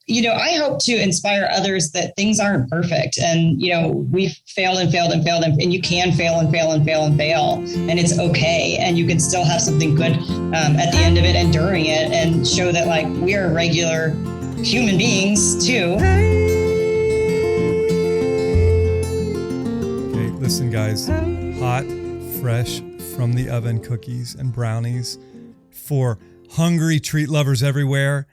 I hope to inspire others that things aren't perfect. And, we've failed and failed and failed. And you can fail and fail and fail and fail. And it's okay. And you can still have something good at the end of it and during it, and show that like we are regular human beings too. Okay, listen guys, hot, fresh from the oven cookies and brownies for hungry treat lovers everywhere.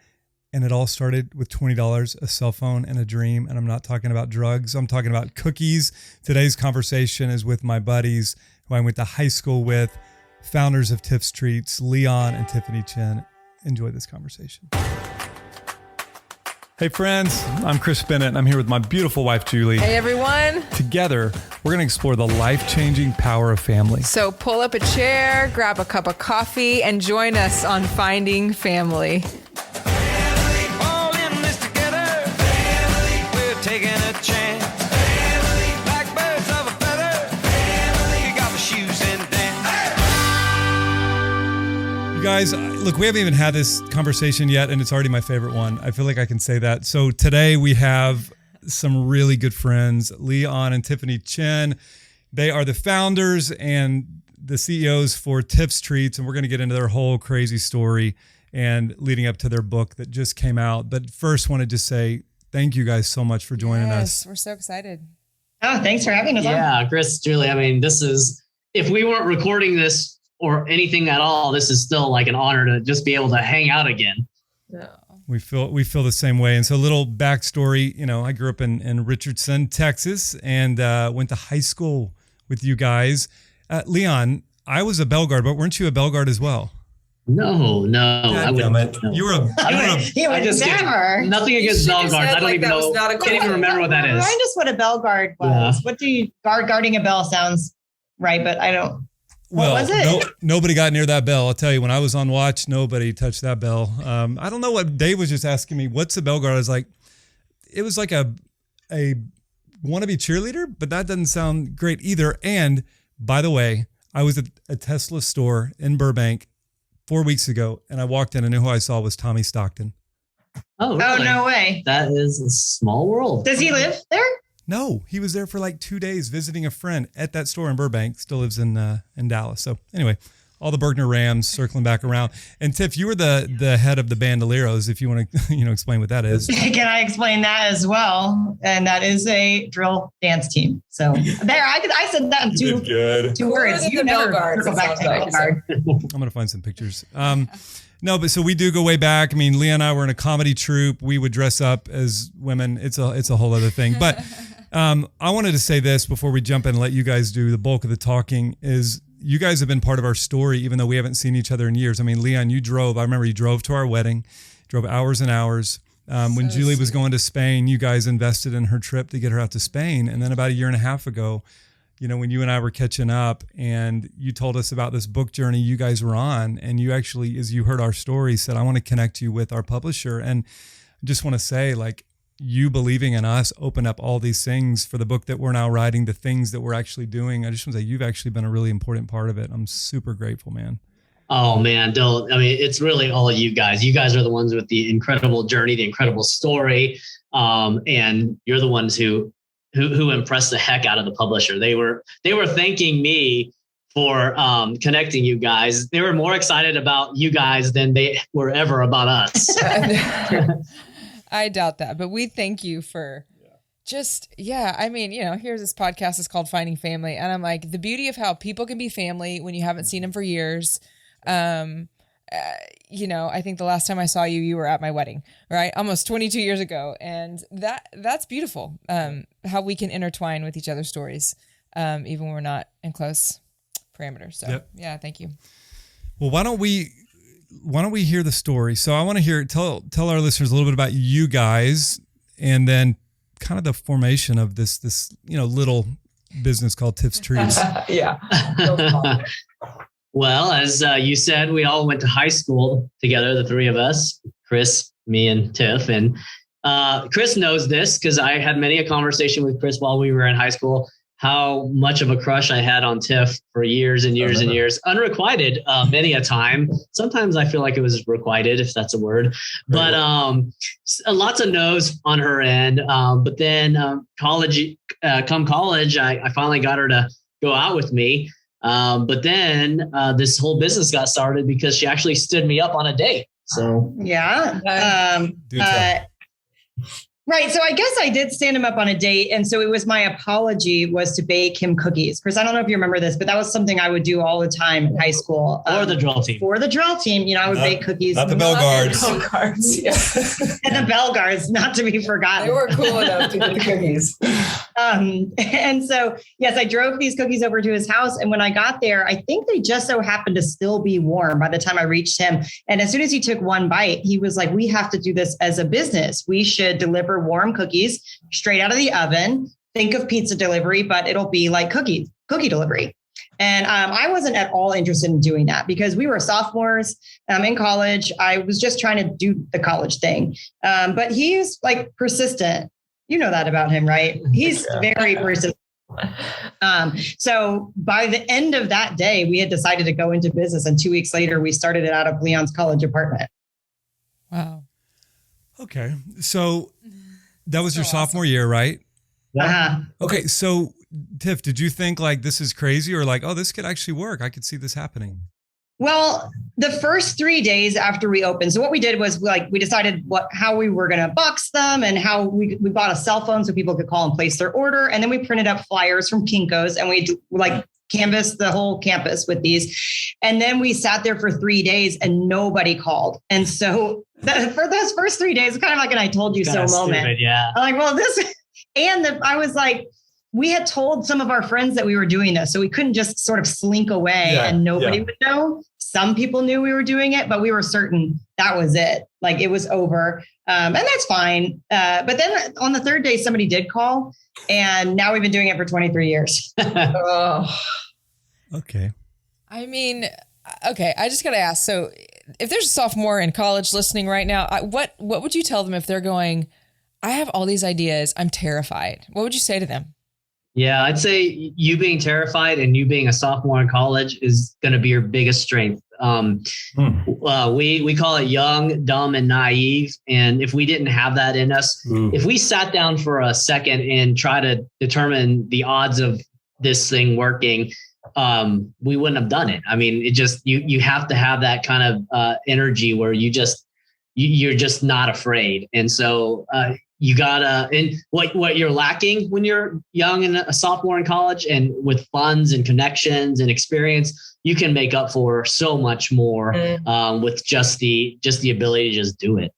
And it all started with $20, a cell phone, and a dream. And I'm not talking about drugs. I'm talking about cookies. Today's conversation is with my buddies who I went to high school with, founders of Tiff's Treats, Leon and Tiffany Chen. Enjoy this conversation. Hey friends, I'm Chris Bennett, and I'm here with my beautiful wife, Julie. Hey everyone. Together, we're going to explore the life-changing power of family. So pull up a chair, grab a cup of coffee, and join us on Finding Family. You guys, look, we haven't even had this conversation yet, and it's already my favorite one. I feel like I can say that. So today we have some really good friends, Leon and Tiffany Chen. They are the founders and the CEOs for Tiff's Treats, and we're going to get into their whole crazy story and leading up to their book that just came out. But first, wanted to say thank you guys so much for joining us. We're so excited. Oh, thanks for having us on. Yeah, Chris, Julie, I mean, this is, if we weren't recording this or anything at all, this is still like an honor to just be able to hang out again. No. We feel the same way. And so a little backstory, I grew up in Richardson, Texas, and went to high school with you guys. Leon, I was a bell guard, but weren't you a bell guard as well? No, I wouldn't. You were I just never. Nothing against bell guards. I don't even know. Can't even remember what that is. Remind us what a bell guard was. Yeah. Guarding a bell sounds right, but I don't. Well, what was it? Nobody got near that bell. I'll tell you, when I was on watch, nobody touched that bell. I don't know what Dave was just asking me. What's a bell guard? I was like, it was like a wannabe cheerleader, but that doesn't sound great either. And by the way, I was at a Tesla store in Burbank 4 weeks ago, and I walked in and knew who I saw was Tommy Stockton. Oh, really? Oh, no way. That is a small world. Does he live there? No, he was there for like 2 days visiting a friend at that store in Burbank. Still lives in Dallas. So anyway, all the Bergner Rams circling back around. And Tiff, you were the head of the Bandoleros. If you want to explain what that is. Can I explain that as well? And that is a drill dance team. So there, I said that in two words. You never circle back to that guard. I'm gonna find some pictures. No, but so we do go way back. I mean, Leah and I were in a comedy troupe. We would dress up as women. It's a whole other thing. But I wanted to say this before we jump in and let you guys do the bulk of the talking is you guys have been part of our story, even though we haven't seen each other in years. I mean, Leon, I remember you drove to our wedding, drove hours and hours. When Julie was going to Spain, you guys invested in her trip to get her out to Spain. And then about a year and a half ago, when you and I were catching up and you told us about this book journey you guys were on, and you actually, as you heard our story, said, I want to connect you with our publisher. And I just want to say, like, you believing in us opened up all these things for the book that we're now writing, the things that we're actually doing. I just want to say you've actually been a really important part of it. I'm super grateful, man. Oh man, it's really all of you guys. You guys are the ones with the incredible journey, the incredible story. And you're the ones who impressed the heck out of the publisher. They were thanking me for connecting you guys. They were more excited about you guys than they were ever about us. I doubt that, but we thank you for here's this podcast is called Finding Family. And I'm like, the beauty of how people can be family when you haven't seen them for years. I think the last time I saw you were at my wedding, right? Almost 22 years ago. And that's beautiful. How we can intertwine with each other's stories, even when we're not in close parameters. So Yeah, thank you. Well, why don't we hear the story? So I want to hear, tell our listeners a little bit about you guys and then kind of the formation of this little business called Tiff's Treats. Yeah. Well, as you said, we all went to high school together, the three of us, Chris, me, and Tiff. And Chris knows this because I had many a conversation with Chris while we were in high school, how much of a crush I had on Tiff for years and years and years, unrequited, many a time. Sometimes I feel like it was requited, if that's a word, but lots of no's on her end. But then college, I finally got her to go out with me. But then this whole business got started because she actually stood me up on a date. So right. So I guess I did stand him up on a date. And so it was my apology was to bake him cookies. Chris, I don't know if you remember this, but that was something I would do all the time in high school. For the drill team. For the drill team, I would bake cookies. Not the bell guards. Bell guards, yeah. And the bell guards, not to be forgotten. They were cool enough to get the cookies. And so, yes, I drove these cookies over to his house. And when I got there, I think they just so happened to still be warm by the time I reached him. And as soon as he took one bite, he was like, we have to do this as a business. We should deliver warm cookies straight out of the oven. Think of pizza delivery, but it'll be like cookie delivery. And I wasn't at all interested in doing that because we were sophomores in college. I was just trying to do the college thing. But he's like persistent. You know that about him, right? He's very persistent. So by the end of that day, we had decided to go into business. And 2 weeks later, we started it out of Leon's college apartment. Wow. Okay. So that was your sophomore year, right? Uh-huh. Okay. So Tiff, did you think like this is crazy or like, oh, this could actually work? I could see this happening. Well, the first 3 days after we opened, so what we did was we decided how we were going to box them and how we bought a cell phone so people could call and place their order. And then we printed up flyers from Kinko's and we canvassed the whole campus with these. And then we sat there for 3 days and nobody called. And so for those first 3 days, it's kind of like an I told you so moment. Stupid, yeah. I'm like, well, I was like, we had told some of our friends that we were doing this, so we couldn't just sort of slink away and nobody would know. Some people knew we were doing it, but we were certain that was it. Like it was over. And that's fine. But then on the third day, somebody did call and now we've been doing it for 23 years. Okay. I mean, okay. I just got to ask. So if there's a sophomore in college listening right now, what would you tell them if they're going, I have all these ideas, I'm terrified? What would you say to them? Yeah, I'd say you being terrified and you being a sophomore in college is going to be your biggest strength. We call it young, dumb, and naive. And if we didn't have that in us, if we sat down for a second and try to determine the odds of this thing working, we wouldn't have done it. I mean, it just you have to have that kind of energy where you're just not afraid. And so you gotta, and what you're lacking when you're young and a sophomore in college and with funds and connections and experience, you can make up for so much more with just the ability to just do it.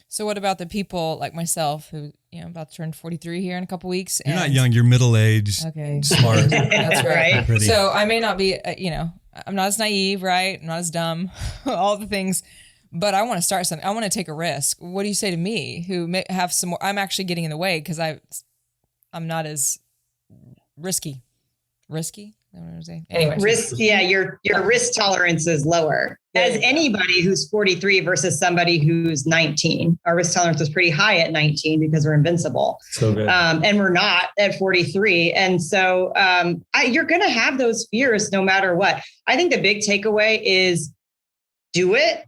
So what about the people like myself who, about to turn 43 here in a couple weeks? You're not young, you're middle-aged, smart. That's right. So I may not be, I'm not as naive, right? I'm not as dumb, all the things. But I want to start something. I want to take a risk. What do you say to me who may have some more? I'm actually getting in the way because I'm not as risky. Risky? Is that what I'm saying? Anyway. Risk, your risk tolerance is lower. As anybody who's 43 versus somebody who's 19, our risk tolerance is pretty high at 19 because we're invincible. So good. And we're not at 43. And so you're going to have those fears no matter what. I think the big takeaway is do it.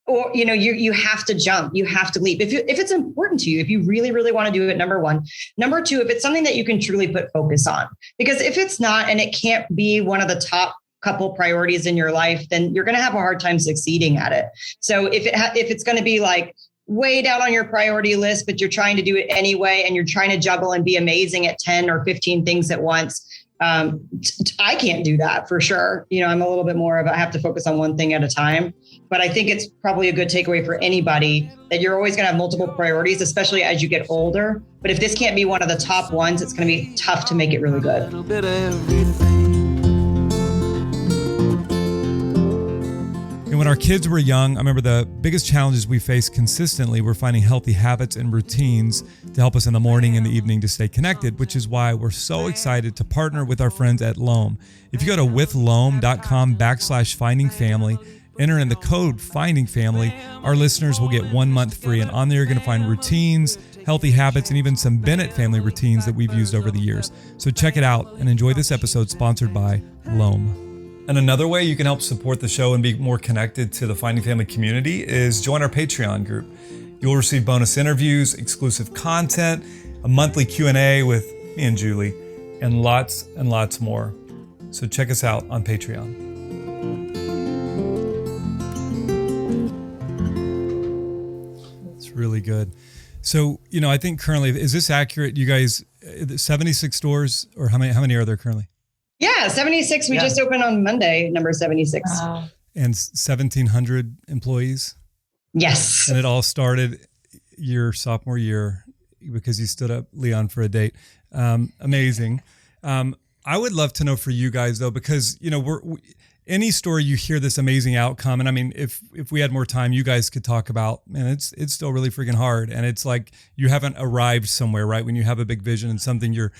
Or, you have to jump, you have to leap. If it's important to you, if you really, really want to do it, number one. Number two, if it's something that you can truly put focus on, because if it's not, and it can't be one of the top couple priorities in your life, then you're going to have a hard time succeeding at it. So if it's going to be like way down on your priority list, but you're trying to do it anyway, and you're trying to juggle and be amazing at 10 or 15 things at once, I can't do that for sure. I'm a little bit more of I have to focus on one thing at a time. But I think it's probably a good takeaway for anybody that you're always going to have multiple priorities, especially as you get older. But if this can't be one of the top ones, it's going to be tough to make it really good. And when our kids were young, I remember the biggest challenges we faced consistently were finding healthy habits and routines to help us in the morning and the evening to stay connected, which is why we're so excited to partner with our friends at Loam. If you go to withloam.com/findingfamily, enter in the code Finding Family. Our listeners will get 1 month free, and on there you're going to find routines, healthy habits, and even some Bennett family routines that we've used over the years. So check it out and enjoy this episode sponsored by Loam. And another way you can help support the show and be more connected to the Finding Family community is join our Patreon group. You'll receive bonus interviews, exclusive content, a monthly Q&A with me and Julie, and lots more. So check us out on Patreon. It's really good. So, I think currently, is this accurate? You guys, 76 stores, or how many are there currently? Yeah, 76. We just opened on Monday, number 76. Wow. And 1,700 employees? Yes. And it all started your sophomore year because you stood up Leon for a date. Amazing. I would love to know for you guys though, because any story you hear this amazing outcome, and I mean, if we had more time, you guys could talk about, man, it's still really freaking hard, and it's like you haven't arrived somewhere, right? When you have a big vision and something you're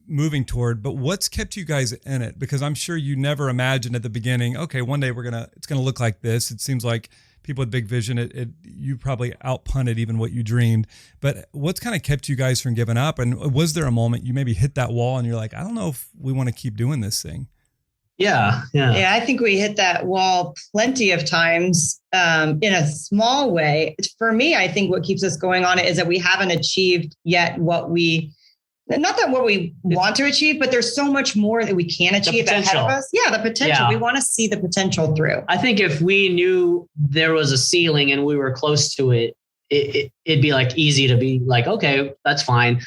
moving toward, but what's kept you guys in it? Because I'm sure you never imagined at the beginning, okay, one day it's gonna look like this. It seems like people with big vision, you probably outpunted even what you dreamed. But what's kind of kept you guys from giving up? And was there a moment you maybe hit that wall and you're like, I don't know if we want to keep doing this thing? Yeah. I think we hit that wall plenty of times in a small way. For me, I think what keeps us going on is that we haven't achieved yet what we want to achieve, but there's so much more that we can achieve ahead of us. Yeah, the potential. Yeah. We want to see the potential through. I think if we knew there was a ceiling and we were close to it, it'd be like easy to be like, okay, that's fine.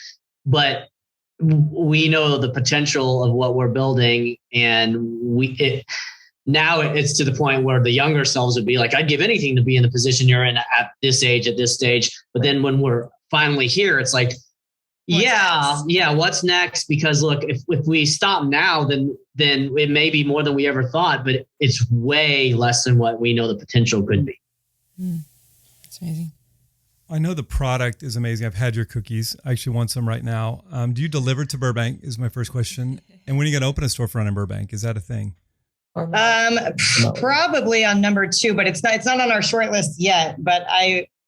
But we know the potential of what we're building, and now it's to the point where the younger selves would be like, I'd give anything to be in the position you're in at this age, at this stage. But then when we're finally here, it's like, what's next? Because look, if we stop now, then it may be more than we ever thought, but it's way less than what we know the potential could be. That's amazing. I know the product is amazing. I've had your cookies. I actually want some right now. Do you deliver to Burbank is my first question. And when are you going to open a storefront in Burbank? Is that a thing? Probably on number 2, but it's not on our short list yet, but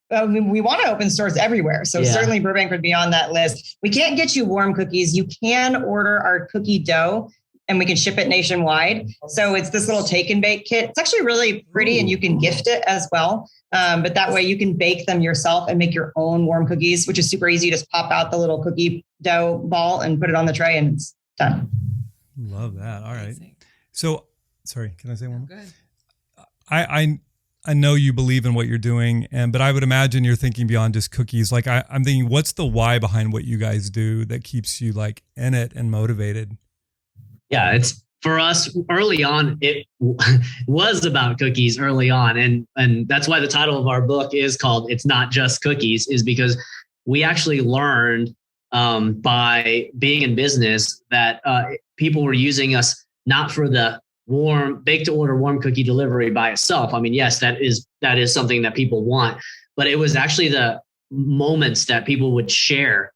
we want to open stores everywhere. So certainly Burbank would be on that list. We can't get you warm cookies. You can order our cookie dough and we can ship it nationwide. So it's this little take and bake kit. It's actually really pretty and you can gift it as well. But that way you can bake them yourself and make your own warm cookies, which is super easy. You just pop out the little cookie dough ball and put it on the tray and it's done. Love that. All right. So, sorry, can I say one more? Go ahead. I know you believe in what you're doing, but I would imagine you're thinking beyond just cookies. Like I'm thinking, what's the why behind what you guys do that keeps you like in it and motivated? Yeah, it's for us early on. It was about cookies early on, and that's why the title of our book is called "It's Not Just Cookies," is because we actually learned by being in business that people were using us not for the warm bake to order warm cookie delivery by itself. I mean, yes, that is something that people want, but it was actually the moments that people would share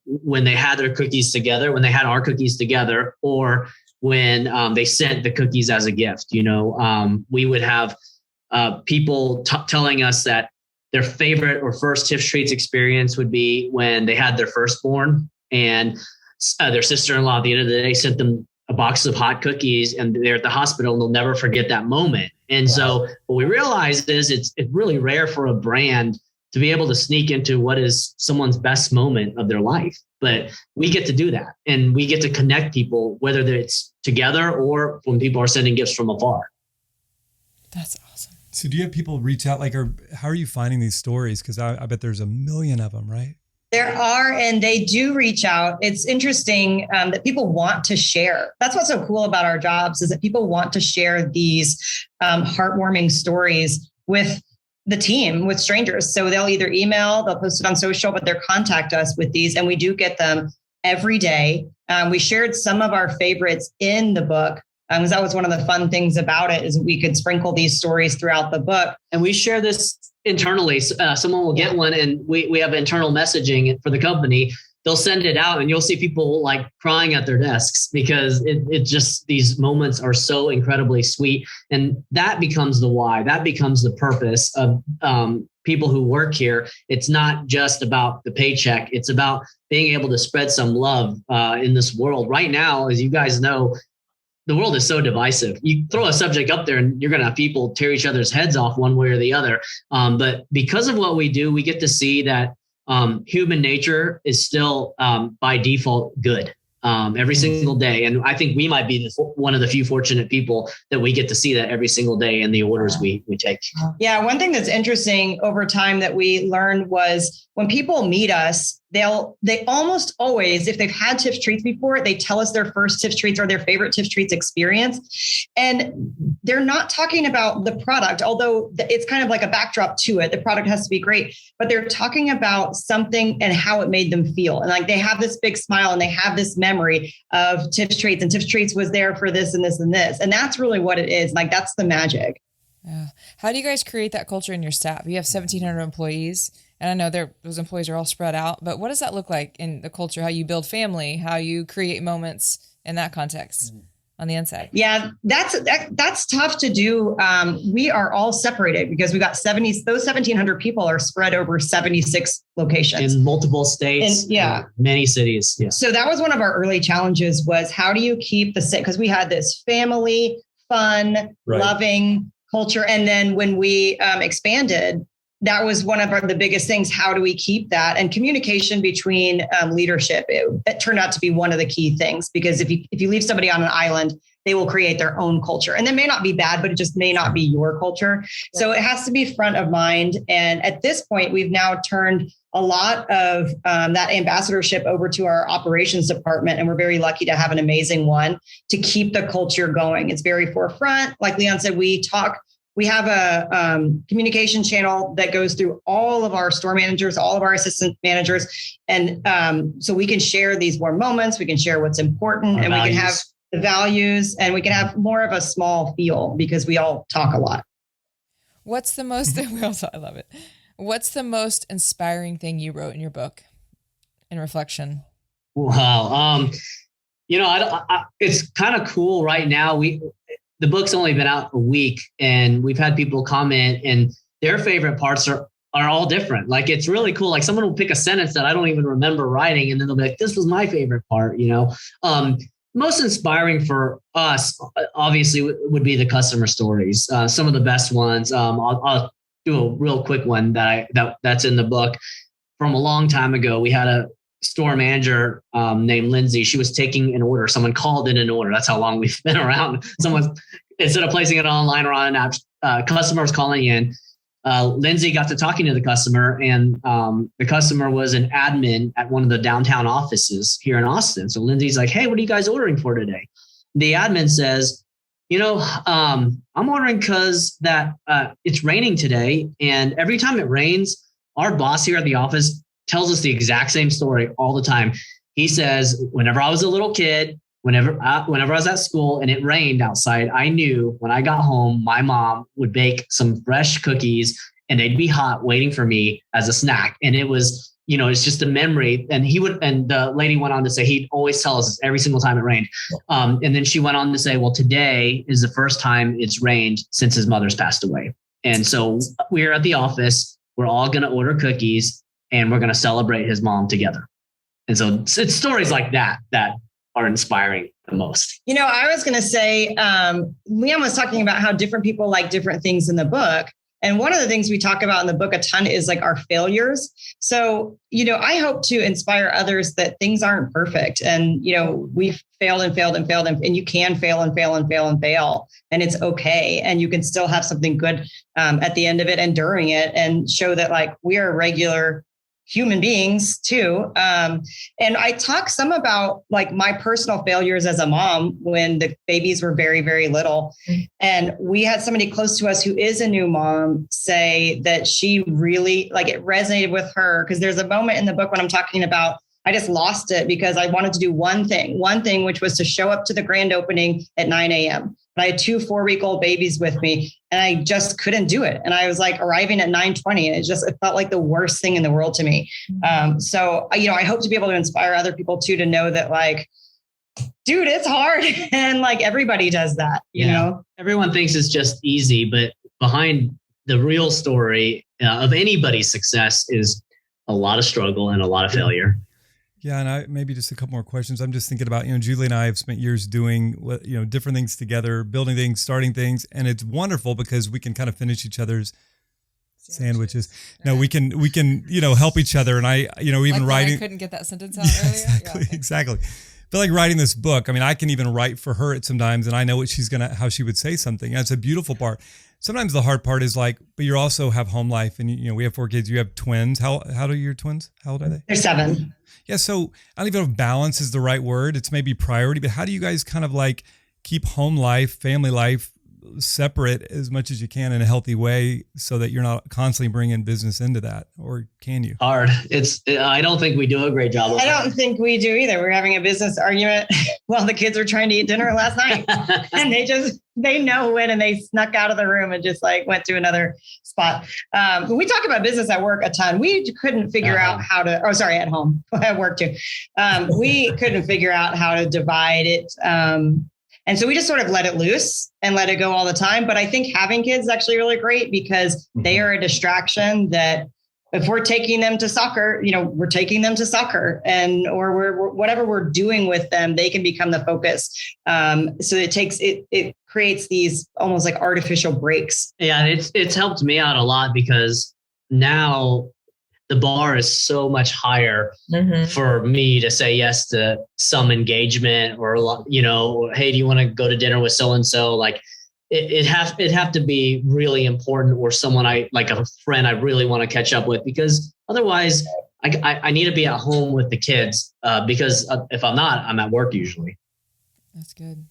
when they had their cookies together, when they had our cookies together, or when they sent the cookies as a gift. We would have people telling us that their favorite or first Tiff Treats experience would be when they had their firstborn, and their sister-in-law at the end of the day sent them a box of hot cookies, and they're at the hospital and they'll never forget that moment. And so what we realized is it's really rare for a brand to be able to sneak into what is someone's best moment of their life. But we get to do that, and we get to connect people, whether it's together or when people are sending gifts from afar. That's awesome. So do you have people reach out, or how are you finding these stories? Because I bet there's a million of them, right? There are, and they do reach out. It's interesting that people want to share. That's what's so cool about our jobs, is that people want to share these heartwarming stories with the team, with strangers. So they'll either email, they'll post it on social, but they'll contact us with these, and we do get them every day. We shared some of our favorites in the book, because that was one of the fun things about it, is we could sprinkle these stories throughout the book. And we share this internally, someone will get one, and we have internal messaging for the company. They'll send it out and you'll see people like crying at their desks because it just, these moments are so incredibly sweet. And that becomes the why, that becomes the purpose of people who work here. It's not just about the paycheck. It's about being able to spread some love in this world right now. As you guys know, the world is so divisive. You throw a subject up there and you're going to have people tear each other's heads off one way or the other. But because of what we do, we get to see that human nature is still by default good every single day. And I think we might be one of the few fortunate people that we get to see that every single day in the orders we take. Yeah. One thing that's interesting over time that we learned was when people meet us, they almost always, if they've had Tiff treats before, they tell us their first Tiff treats or their favorite Tiff treats experience. And they're not talking about the product, although it's kind of like a backdrop to it. The product has to be great, but they're talking about something and how it made them feel. And like they have this big smile and they have this memory of Tiff treats, and Tiff treats was there for this and this and this. And that's really what it is. Like that's the magic. Yeah. How do you guys create that culture in your staff? You have 1,700 employees. And I know those employees are all spread out, but what does that look like in the culture? How you build family, how you create moments in that context on the inside? Yeah, that's tough to do. We are all separated because we got those 1,700 people are spread over 76 locations. In multiple states, many cities. Yeah. So that was one of our early challenges was how do you keep because we had this family, fun, loving culture. And then when we expanded, that was one of the biggest things. How do we keep that? And communication between leadership, it turned out to be one of the key things, because if you leave somebody on an island, they will create their own culture. And that may not be bad, but it just may not be your culture. So it has to be front of mind. And at this point, we've now turned a lot of that ambassadorship over to our operations department. And we're very lucky to have an amazing one to keep the culture going. It's very forefront. Like Leon said, we have a communication channel that goes through all of our store managers, all of our assistant managers. And so we can share these warm moments, we can share what's important, and we can have the values, and we can have more of a small feel because we all talk a lot. What's the most, I love it. What's the most inspiring thing you wrote in your book in reflection? Wow. It's kind of cool right now. The book's only been out a week and we've had people comment and their favorite parts are all different. Like, it's really cool. Like someone will pick a sentence that I don't even remember writing and then they'll be like, this was my favorite part, Most inspiring for us, obviously, would be the customer stories. Some of the best ones. I'll do a real quick one that's in the book. From a long time ago, we had a store manager named Lindsay. She was taking an order. Someone called in an order. That's how long we've been around. Someone, instead of placing it online or on an app, customer was calling in. Lindsay got to talking to the customer, and the customer was an admin at one of the downtown offices here in Austin. So Lindsay's like, hey, what are you guys ordering for today? The admin says, I'm ordering because that it's raining today. And every time it rains, our boss here at the office tells us the exact same story all the time. He says, whenever I was a little kid, whenever I was at school and it rained outside, I knew when I got home, my mom would bake some fresh cookies and they'd be hot waiting for me as a snack. And it was, it's just a memory. And the lady went on to say, he'd always tell us every single time it rained. And then she went on to say, well, today is the first time it's rained since his mother's passed away. And so we're at the office, we're all going to order cookies and we're going to celebrate his mom together. And so it's stories like that are inspiring the most. I was going to say, Leon was talking about how different people like different things in the book. And one of the things we talk about in the book a ton is like our failures. So, I hope to inspire others that things aren't perfect. And, we've failed and failed and failed. And you can fail and fail and fail and fail. And it's okay. And you can still have something good at the end of it and during it, and show that like we are regular human beings too. And I talk some about like my personal failures as a mom when the babies were very, very little. And we had somebody close to us who is a new mom say that she really like it resonated with her, because there's a moment in the book when I'm talking about I just lost it because I wanted to do one thing, which was to show up to the grand opening at 9 a.m. but I had 2 4-week-old babies with me and I just couldn't do it. And I was like arriving at 9:20 and it felt like the worst thing in the world to me. So, you know, I hope to be able to inspire other people too, to know that like, dude, it's hard. And like everybody does that, you know, everyone thinks it's just easy, but behind the real story of anybody's success is a lot of struggle and a lot of failure. Yeah. And maybe just a couple more questions. I'm just thinking about, you know, Julie and I have spent years doing, you know, different things together, building things, starting things. And it's wonderful because we can kind of finish each other's sandwiches. No, we can, you know, help each other. And I, you know, even like writing. I couldn't get that sentence out earlier. Exactly. But like writing this book, I mean, I can even write for her at sometimes and I know what how she would say something. That's a beautiful part. Sometimes the hard part is like, but you also have home life and, you know, we have 4 kids, you have twins. How do your twins? How old are they? They're 7. Yeah. So I don't even know if balance is the right word. It's maybe priority, but how do you guys kind of like keep home life, family life separate as much as you can in a healthy way so that you're not constantly bringing business into that? Or can you? Hard. I don't think we do a great job of I don't think we do either. We're having a business argument while the kids were trying to eat dinner last night and they know when, and they snuck out of the room and just like went to another spot. But we talk about business at work a ton. We couldn't figure out how to, at home, at work too. We couldn't figure out how to divide it. And so we just sort of let it loose and let it go all the time. But I think having kids is actually really great because they are a distraction that if we're taking them to soccer, you know, we're taking them to soccer or we're whatever we're doing with them, they can become the focus. So it creates these almost like artificial breaks. Yeah, it's helped me out a lot because now the bar is so much higher for me to say yes to some engagement or, you know, hey, do you want to go to dinner with so-and-so? Like it have to be really important or someone like a friend I really want to catch up with, because otherwise I need to be at home with the kids because if I'm not, I'm at work usually. That's good.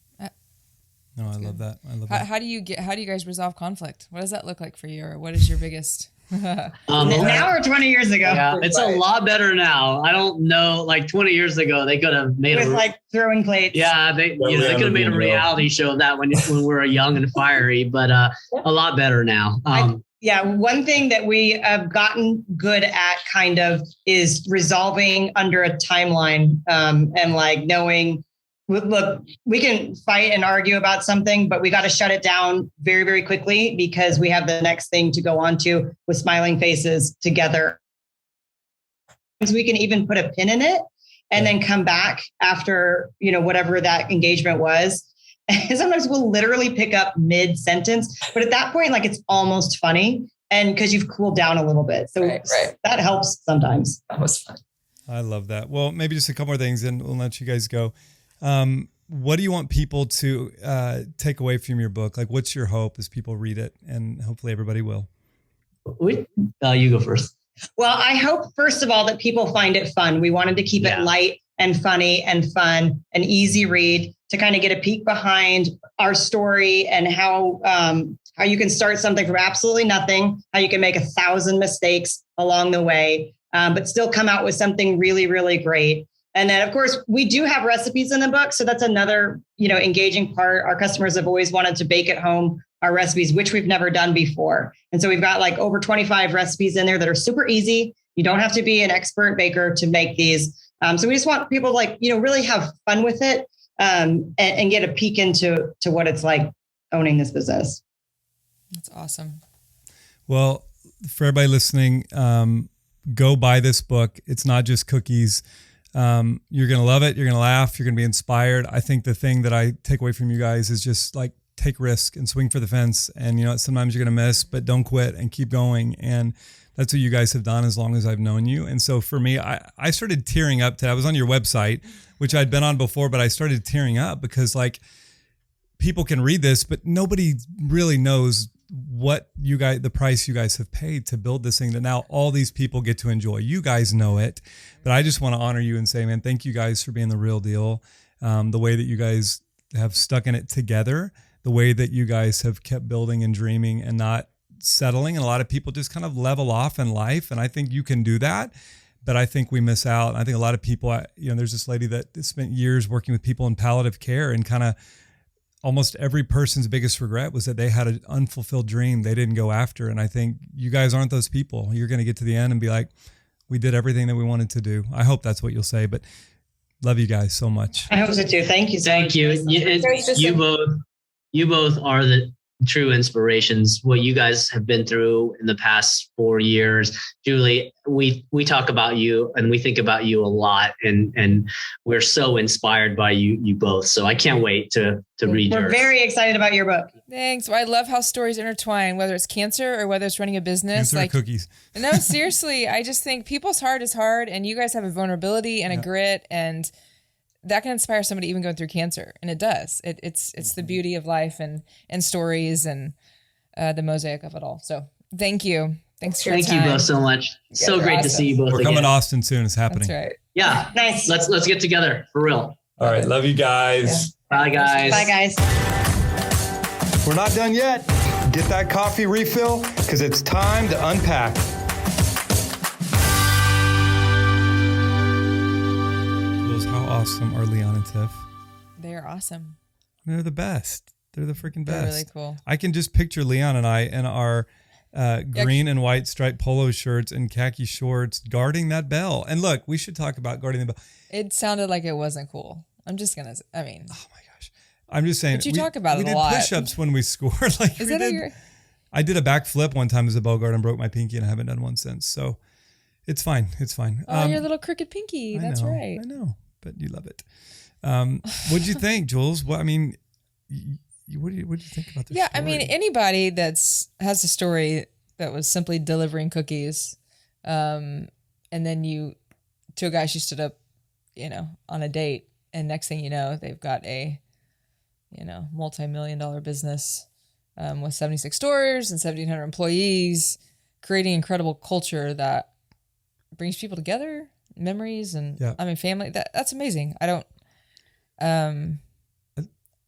No, I love that. How do you guys resolve conflict? What does that look like for you? Or what is your biggest? Now or 20 years ago? Yeah, it's a lot better now. I don't know. Like 20 years ago, they could have made like throwing plates. Yeah, they could have made a reality show of that when we were young and fiery, but a lot better now. One thing that we have gotten good at kind of is resolving under a timeline and like knowing. Look, we can fight and argue about something, but we got to shut it down very, very quickly because we have the next thing to go on to with smiling faces together. We can even put a pin in it and then come back after, you know, whatever that engagement was. And sometimes we'll literally pick up mid-sentence, but at that point, like it's almost funny and because you've cooled down a little bit. So that helps sometimes. That was fun. I love that. Well, maybe just a couple more things and we'll let you guys go. What do you want people to take away from your book? Like, what's your hope as people read it? And hopefully everybody will. You go first. Well, I hope, first of all, that people find it fun. We wanted to keep it light and funny and fun, an easy read to kind of get a peek behind our story and how you can start something from absolutely nothing, how you can make 1,000 mistakes along the way, but still come out with something really, really great. And then, of course, we do have recipes in the book. So that's another, you know, engaging part. Our customers have always wanted to bake at home our recipes, which we've never done before. And so we've got like over 25 recipes in there that are super easy. You don't have to be an expert baker to make these. So we just want people to like, you know, really have fun with it and get a peek into what it's like owning this business. That's awesome. Well, for everybody listening, go buy this book. It's not just cookies. You're going to love it. You're going to laugh. You're going to be inspired. I think the thing that I take away from you guys is just like take risk and swing for the fence. And, you know, sometimes you're going to miss, but don't quit and keep going. And that's what you guys have done as long as I've known you. And so for me, I started tearing up I was on your website, which I'd been on before, but I started tearing up because like people can read this, but nobody really knows what you guys, the price you guys have paid to build this thing that now all these people get to enjoy. You guys know it, but I just want to honor you and say, man, thank you guys for being the real deal. The way that you guys have stuck in it together, the way that you guys have kept building and dreaming and not settling. And a lot of people just kind of level off in life. And I think you can do that, but I think we miss out. I think a lot of people, you know, there's this lady that spent years working with people in palliative care and kind of almost every person's biggest regret was that they had an unfulfilled dream they didn't go after. And I think you guys aren't those people. You're going to get to the end and be like, we did everything that we wanted to do. I hope that's what you'll say, but love you guys so much. I hope so too. Thank you. Thank you. You both are the true inspirations. What you guys have been through in the past 4 years, Julie, we talk about you and we think about you a lot, and we're so inspired by you both. So I can't wait to read yours. We're very excited about your book. Thanks. Well, I love how stories intertwine, whether it's cancer or whether it's running a business. Cancer or cookies. No, seriously. I just think people's heart is hard, and you guys have a vulnerability and a grit, and that can inspire somebody even going through cancer. And it does. It's the beauty of life and stories and the mosaic of it all. So thank you. Thanks for your time. Thank you both so much. So great to see you both. We're coming to Austin soon. It's happening. That's right. Yeah. Nice. Let's get together for real. All right. Love you guys. Yeah. Bye guys. Bye guys. We're not done yet. Get that coffee refill because it's time to unpack. How awesome are Leon and Tiff? They're awesome. They're the best. They're the freaking best. They're really cool. I can just picture Leon and I in our green and white striped polo shirts and khaki shorts guarding that bell. And look, we should talk about guarding the bell. It sounded like it wasn't cool. I'm just going to, I mean. Oh my gosh. I'm just saying. But you talk about it a lot. We did push-ups when we scored. Like Is that I did a backflip one time as a bell guard and broke my pinky, and I haven't done one since. So it's fine. It's fine. Oh, your little crooked pinky. That's right. I know. But you love it. What'd you think, Jules? What do you think about this? Yeah, story? I mean, anybody has a story that was simply delivering cookies, and then to a guy she stood up, on a date, and next thing you know, they've got a, multi-million-dollar business with 76 stores and 1,700 employees, creating incredible culture that brings people together. Memories and family. That's amazing. I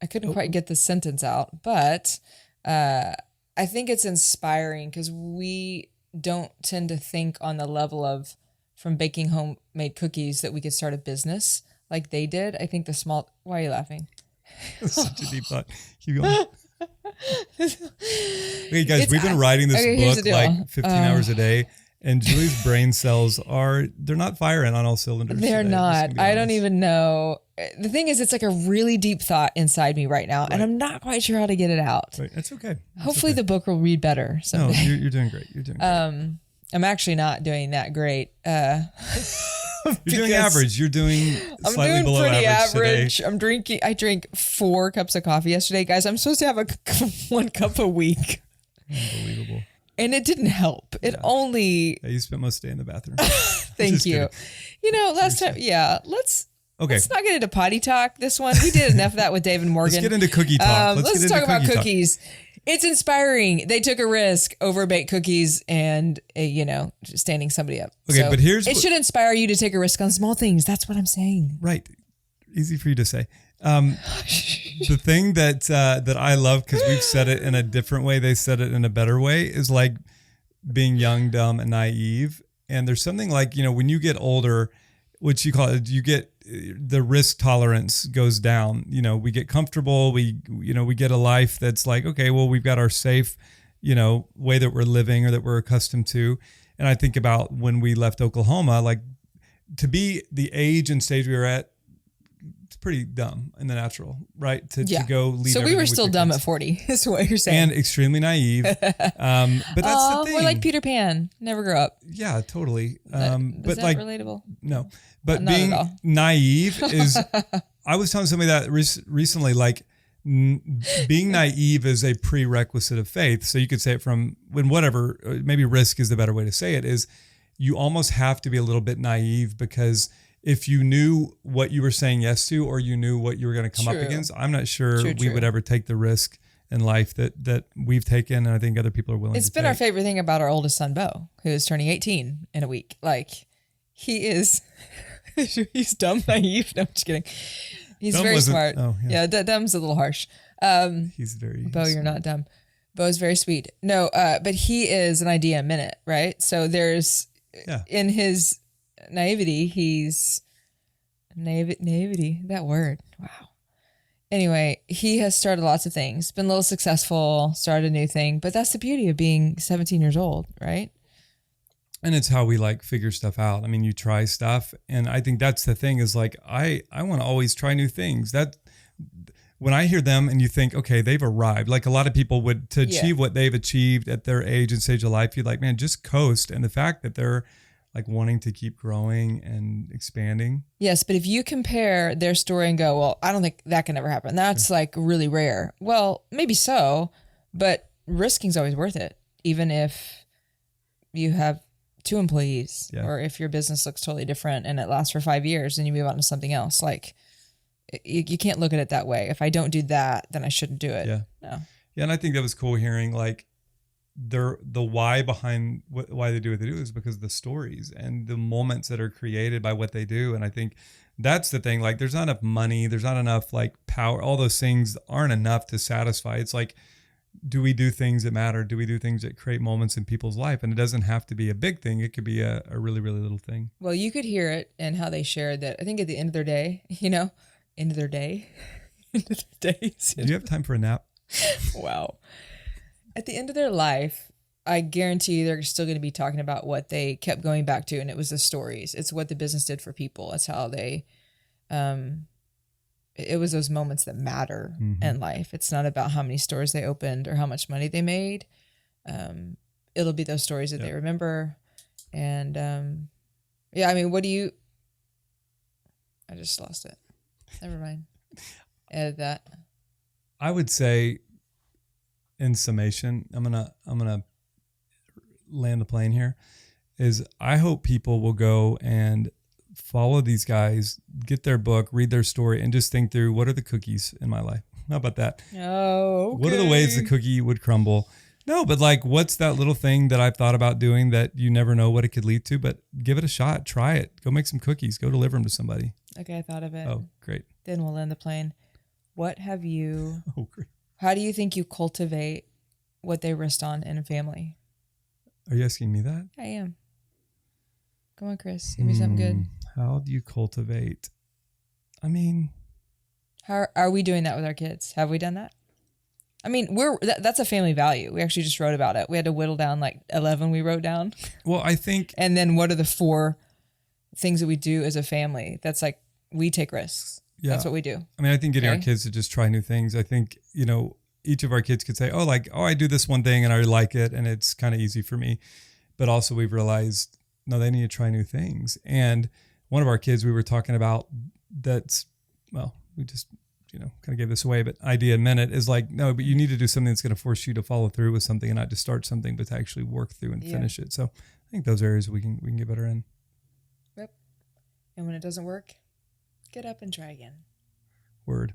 couldn't quite get the sentence out, but I think it's inspiring because we don't tend to think on the level of from baking homemade cookies that we could start a business like they did. I think why are you laughing? Such a deep thought. Keep going. Okay, guys, we've been writing this book like 15 hours a day. And Julie's brain cells they're not firing on all cylinders. They're today, not. I don't even know. The thing is, it's like a really deep thought inside me right now, and I'm not quite sure how to get it out. Right. That's okay. Hopefully the book will read better someday. No, you're doing great. You're doing great. I'm actually not doing that great. You're doing average. You're doing slightly below average today. I drank 4 cups of coffee yesterday. Guys, I'm supposed to have 1 cup a week. Unbelievable. And it didn't help. It only... Yeah, you spent most of the day in the bathroom. Thank you. Kidding. Last time... Yeah, let's not get into potty talk this one. We did enough of that with David Morgan. Let's get into cookie talk. Let's talk about cookies. It's inspiring. They took a risk over baked cookies and, standing somebody up. Okay, so but it should inspire you to take a risk on small things. That's what I'm saying. Right. Easy for you to say. The thing that I love, because we've said it in a different way, they said it in a better way, is like being young, dumb, and naive. And there's something like, when you get older, what you call it, you get the risk tolerance goes down. We get comfortable. We get a life that's like, okay, well, we've got our safe, way that we're living or that we're accustomed to. And I think about when we left Oklahoma, like to be the age and stage we were at, it's pretty dumb in the natural, right? To go leave. So we were still dumb at 40, is what you're saying. And extremely naive. But that's the thing. We're like Peter Pan, never grow up. Yeah, totally. Is that relatable? No. But not being naive is, I was telling somebody that recently, like being naive is a prerequisite of faith. So you could say it from maybe risk is the better way to say it, is you almost have to be a little bit naive, because if you knew what you were saying yes to, or you knew what you were going to come up against, I'm not sure we would ever take the risk in life that we've taken. And I think other people are willing to take. It's been our favorite thing about our oldest son, Bo, who is turning 18 in a week. Like, he is, he's dumb, naive. No, I'm just kidding. He's dumb very smart. Oh, yeah. Dumb's a little harsh. He's very Bo, you're not dumb. Bo's very sweet. No, but he is an idea a minute, right? So there's, in his naivety, naivety, that word. Wow. Anyway, he has started lots of things, been a little successful, started a new thing, but that's the beauty of being 17 years old, right? And it's how we like figure stuff out. I mean, you try stuff, and I think that's the thing is like, I want to always try new things. That when I hear them and you think, okay, they've arrived, like a lot of people would to achieve what they've achieved at their age and stage of life, you're like, man, just coast. And the fact that they're like wanting to keep growing and expanding. Yes, but if you compare their story and go, well, I don't think that can ever happen. That's like really rare. Well, maybe so, but risking's always worth it. Even if you have 2 employees or if your business looks totally different and it lasts for 5 years and you move on to something else, like you can't look at it that way. If I don't do that, then I shouldn't do it. Yeah. No. Yeah. And I think that was cool hearing like the why behind why they do what they do is because of the stories and the moments that are created by what they do. And I think that's the thing, like there's not enough money, there's not enough like power, all those things aren't enough to satisfy. It's like, do we do things that matter? Do we do things that create moments in people's life? And it doesn't have to be a big thing. It could be a really, really little thing. Well, you could hear it and how they shared that. I think at the end of their day, end of their day, end of their days. Do you have time for a nap? Wow. At the end of their life, I guarantee you they're still going to be talking about what they kept going back to. And it was the stories. It's what the business did for people. It's how they, it was those moments that matter in life. It's not about how many stores they opened or how much money they made. It'll be those stories that they remember. And I mean, I just lost it. Never mind. Edit that. I would say in summation, I'm gonna land the plane here, is I hope people will go and follow these guys, get their book, read their story, and just think through what are the cookies in my life. How about that? Oh, okay. What are the ways the cookie would crumble? No, but like, what's that little thing that I've thought about doing that you never know what it could lead to, but give it a shot. Try it. Go make some cookies. Go deliver them to somebody. Okay, I thought of it. Oh, great. Then we'll end the plane. What have you... Oh, great. How do you think you cultivate what they rest on in a family? Are you asking me that? I am. Come on, Chris. Give me something good. How do you cultivate? I mean... How are we doing that with our kids? Have we done that? I mean, that's a family value. We actually just wrote about it. We had to whittle down like 11 we wrote down. Well, I think... And then what are the 4 things that we do as a family? That's like, we take risks. Yeah. That's what we do. I mean, I think getting our kids to just try new things. I think, each of our kids could say, I do this one thing and I really like it and it's kind of easy for me. But also we've realized, no, they need to try new things. And one of our kids we were talking about we just, kind of gave this away, but idea a minute is like, no, but you need to do something that's going to force you to follow through with something and not just start something, but to actually work through and finish it. So I think those areas we can get better in. Yep. And when it doesn't work, get up and try again. Word.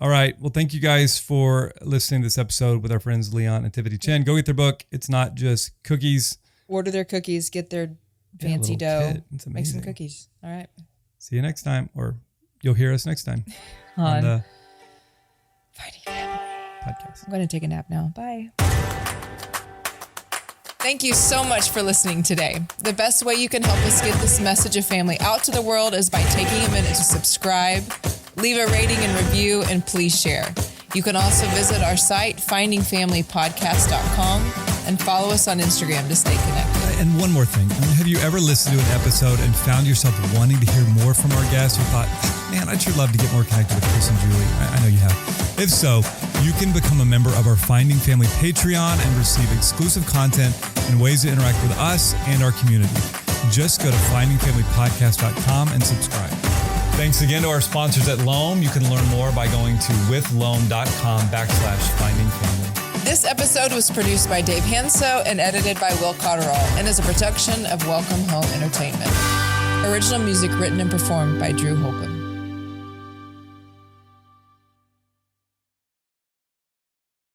All right. Well, thank you guys for listening to this episode with our friends Leon and Tiffany Chen. Go get their book. It's not just cookies. Order their cookies. Get their fancy dough. It's amazing. Make some cookies. All right. See you next time, or you'll hear us next time on the Finding Family podcast. I'm going to take a nap now. Bye. Thank you so much for listening today. The best way you can help us get this message of family out to the world is by taking a minute to subscribe, leave a rating and review, and please share. You can also visit our site, findingfamilypodcast.com, and follow us on Instagram to stay connected. And one more thing. Have you ever listened to an episode and found yourself wanting to hear more from our guests or thought, man, I'd sure love to get more connected with Chris and Julie? I know you have. If so, you can become a member of our Finding Family Patreon and receive exclusive content and ways to interact with us and our community. Just go to findingfamilypodcast.com and subscribe. Thanks again to our sponsors at Loam. You can learn more by going to withloam.com/findingfamily. This episode was produced by Dave Hanso and edited by Will Cotterall and is a production of Welcome Home Entertainment. Original music written and performed by Drew Holcomb.